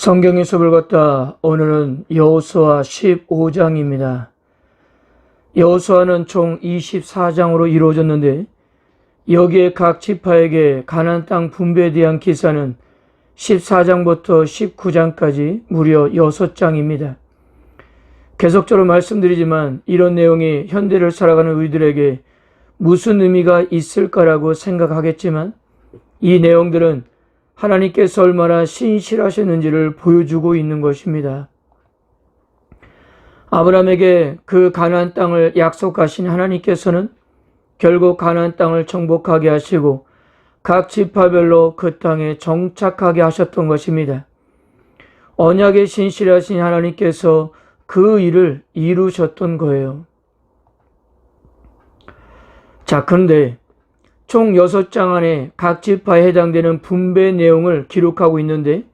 성경의 수업을 걷다 오늘은 여호수아 15장입니다. 여호수아는 총 24장으로 이루어졌는데 여기에 각 지파에게 가나안 땅 분배에 대한 기사는 14장부터 19장까지 무려 6장입니다. 계속적으로 말씀드리지만 이런 내용이 현대를 살아가는 우리들에게 무슨 의미가 있을까라고 생각하겠지만 이 내용들은 하나님께서 얼마나 신실하셨는지를 보여주고 있는 것입니다. 아브라함에게 그 가나안 땅을 약속하신 하나님께서는 결국 가나안 땅을 정복하게 하시고 각 지파별로 그 땅에 정착하게 하셨던 것입니다. 언약에 신실하신 하나님께서 그 일을 이루셨던 거예요. 자, 그런데 총 6장 안에 각 지파에 해당되는 분배 내용을 기록하고 있는데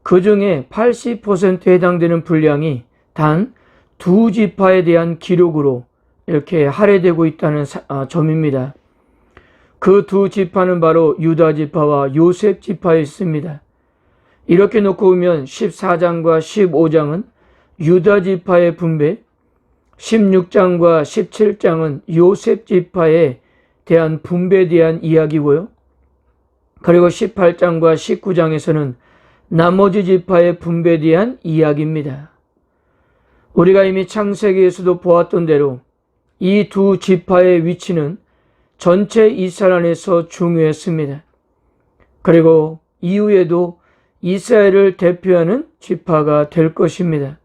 그 중에 80%에 해당되는 분량이 단 2지파에 대한 기록으로 이렇게 할애되고 있다는 점입니다. 그 2지파는 바로 유다 지파와 요셉 지파에 있습니다. 이렇게 놓고 보면 14장과 15장은 유다 지파의 분배, 16장과 17장은 요셉 지파의 대한 분배에 대한 이야기고요. 그리고 18장과 19장에서는 나머지 지파의 분배에 대한 이야기입니다. 우리가 이미 창세기에서도 보았던 대로 이 2지파의 위치는 전체 이스라엘 안에서 중요했습니다. 그리고 이후에도 이스라엘을 대표하는 지파가 될 것입니다.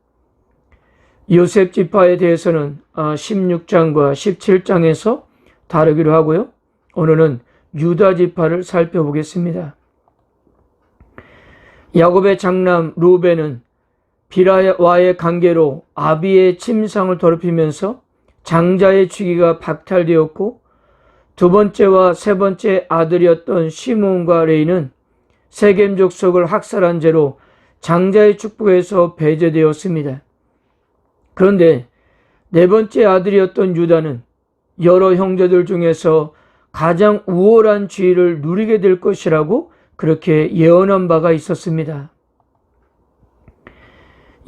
요셉 지파에 대해서는 16장과 17장에서 다루기로 하고요. 오늘은 유다 지파를 살펴보겠습니다. 야곱의 장남 루벤은 비라와의 관계로 아비의 침상을 더럽히면서 장자의 주기가 박탈되었고 두 번째와 세 번째 아들이었던 시므온과 레이는 세겜 족속을 학살한 죄로 장자의 축복에서 배제되었습니다. 그런데 네 번째 아들이었던 유다는 여러 형제들 중에서 가장 우월한 지위를 누리게 될 것이라고 그렇게 예언한 바가 있었습니다.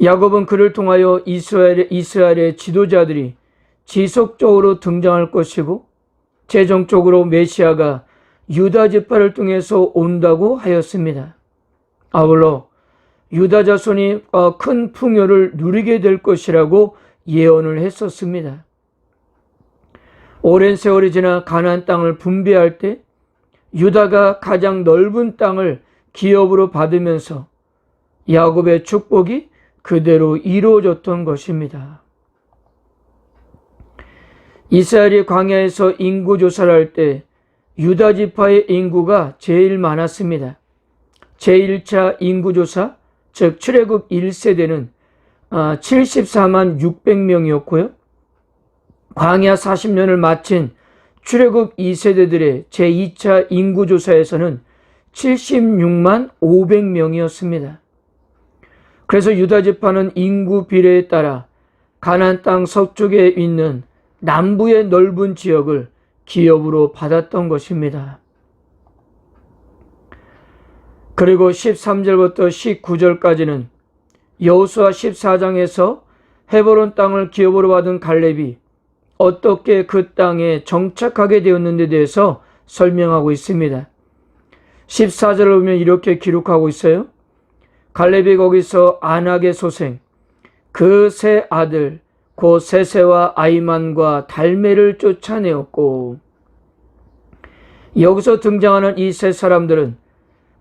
야곱은 그를 통하여 이스라엘의 지도자들이 지속적으로 등장할 것이고 최종적으로 메시아가 유다 지파를 통해서 온다고 하였습니다. 아울러 유다 자손이 큰 풍요를 누리게 될 것이라고 예언을 했었습니다. 오랜 세월이 지나 가나안 땅을 분배할 때 유다가 가장 넓은 땅을 기업으로 받으면서 야곱의 축복이 그대로 이루어졌던 것입니다. 이스라엘이 광야에서 인구 조사를 할 때 유다 지파의 인구가 제일 많았습니다. 제1차 인구조사, 즉 출애굽 1세대는 74만 600명이었고요. 광야 40년을 마친 출애굽 2세대들의 제2차 인구조사에서는 76만 500명이었습니다. 그래서 유다 지파는 인구 비례에 따라 가나안 땅 서쪽에 있는 남부의 넓은 지역을 기업으로 받았던 것입니다. 그리고 13절부터 19절까지는 여호수아 14장에서 헤브론 땅을 기업으로 받은 갈렙이 어떻게 그 땅에 정착하게 되었는데 대해서 설명하고 있습니다. 14절을 보면 이렇게 기록하고 있어요. 갈렙이 거기서 아낙의 소생, 그 세 아들 곧 세세와 아이만과 달메를 쫓아내었고, 여기서 등장하는 이 세 사람들은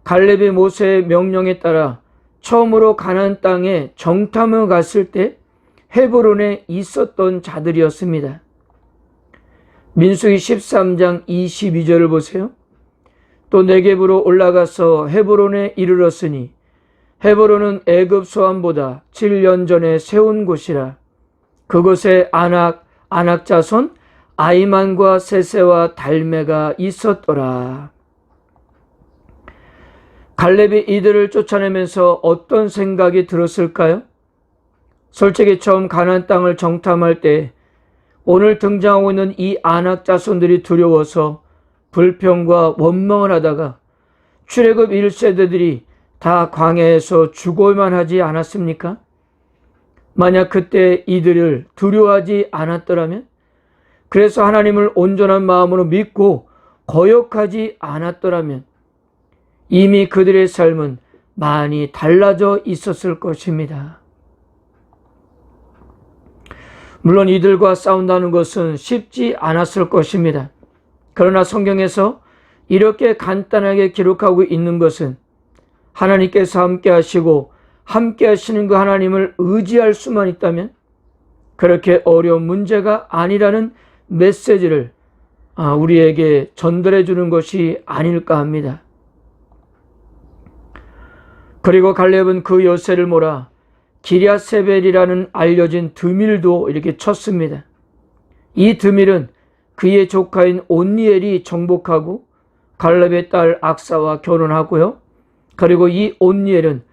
갈렙이 모세의 명령에 따라 처음으로 가나안 땅에 정탐을 갔을 때 헤브론에 있었던 자들이었습니다. 민수기 13장 22절을 보세요. 또 네겝으로 올라가서 헤브론에 이르렀으니 헤브론은 애굽 소환보다 7년 전에 세운 곳이라. 그곳에 아낙 자손 아이만과 세세와 달메가 있었더라. 갈렙이 이들을 쫓아내면서 어떤 생각이 들었을까요? 솔직히 처음 가나안 땅을 정탐할 때 오늘 등장하고 있는 이 아낙 자손들이 두려워서 불평과 원망을 하다가 출애굽 1세대들이 다 광야에서 죽어야만 하지 않았습니까? 만약 그때 이들을 두려워하지 않았더라면, 그래서 하나님을 온전한 마음으로 믿고 거역하지 않았더라면 이미 그들의 삶은 많이 달라져 있었을 것입니다. 물론 이들과 싸운다는 것은 쉽지 않았을 것입니다. 그러나 성경에서 이렇게 간단하게 기록하고 있는 것은 하나님께서 함께 하시고 함께 하시는 그 하나님을 의지할 수만 있다면 그렇게 어려운 문제가 아니라는 메시지를 우리에게 전달해 주는 것이 아닐까 합니다. 그리고 갈렙은 그 여세를 몰아 기랴세벨이라는 알려진 드밀도 이렇게 쳤습니다. 이 드밀은 그의 조카인 온니엘이 정복하고 갈렙의 딸 악사와 결혼하고요. 그리고 이 온니엘은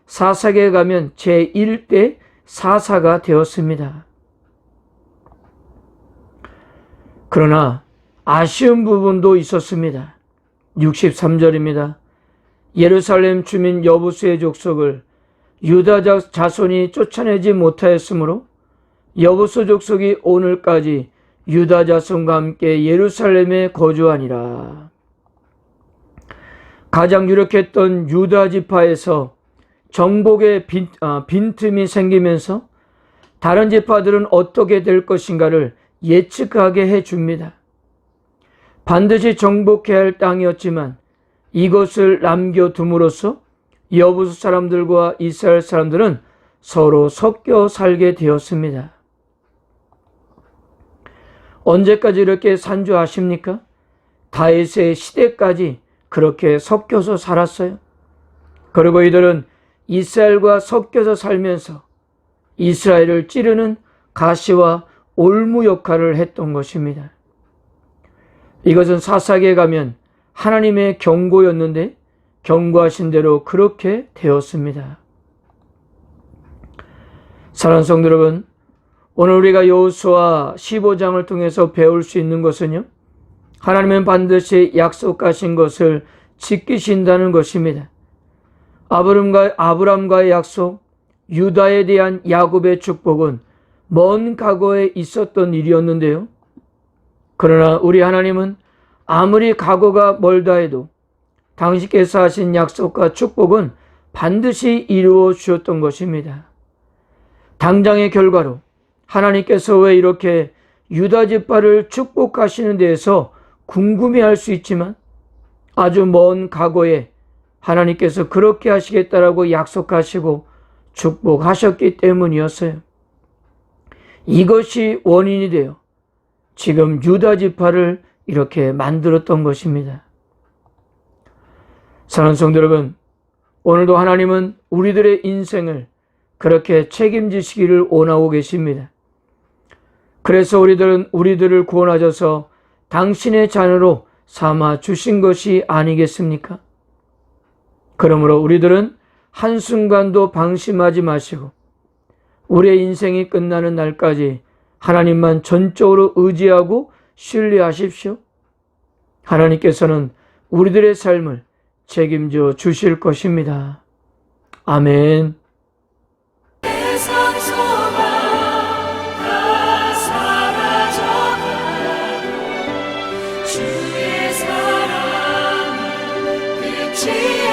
사사기에 가면 제1대 사사가 되었습니다. 그러나 아쉬운 부분도 있었습니다. 63절입니다. 예루살렘 주민 여부수의 족속을 유다 자손이 쫓아내지 못하였으므로 여부수 족속이 오늘까지 유다 자손과 함께 예루살렘에 거주하니라. 가장 유력했던 유다 지파에서 정복의 빈틈이 생기면서 다른 지파들은 어떻게 될 것인가를 예측하게 해줍니다. 반드시 정복해야 할 땅이었지만 이것을 남겨둠으로써 여부수 사람들과 이스라엘 사람들은 서로 섞여 살게 되었습니다. 언제까지 이렇게 산주하십니까? 다윗의 시대까지 그렇게 섞여서 살았어요. 그리고 이들은 이스라엘과 섞여서 살면서 이스라엘을 찌르는 가시와 올무 역할을 했던 것입니다. 이것은 사사기에 가면 하나님의 경고였는데 경고하신 대로 그렇게 되었습니다. 사랑하는 성도 여러분, 오늘 우리가 여호수아 15장을 통해서 배울 수 있는 것은요, 하나님은 반드시 약속하신 것을 지키신다는 것입니다. 아브람과의 약속, 유다에 대한 야곱의 축복은 먼 과거에 있었던 일이었는데요. 그러나 우리 하나님은 아무리 과거가 멀다 해도 당신께서 하신 약속과 축복은 반드시 이루어 주셨던 것입니다. 당장의 결과로 하나님께서 왜 이렇게 유다 지파를 축복하시는 데에서 궁금해할 수 있지만 아주 먼 과거에 하나님께서 그렇게 하시겠다라고 약속하시고 축복하셨기 때문이었어요. 이것이 원인이 되어 지금 유다 지파를 이렇게 만들었던 것입니다. 사랑하는 성도 여러분, 오늘도 하나님은 우리들의 인생을 그렇게 책임지시기를 원하고 계십니다. 그래서 우리들을 구원하셔서 당신의 자녀로 삼아 주신 것이 아니겠습니까? 그러므로 우리들은 한순간도 방심하지 마시고 우리의 인생이 끝나는 날까지 하나님만 전적으로 의지하고 신뢰하십시오. 하나님께서는 우리들의 삶을 책임져 주실 것입니다. 아멘. 세상 소망 다 사라져가고 주의 사랑은 끝이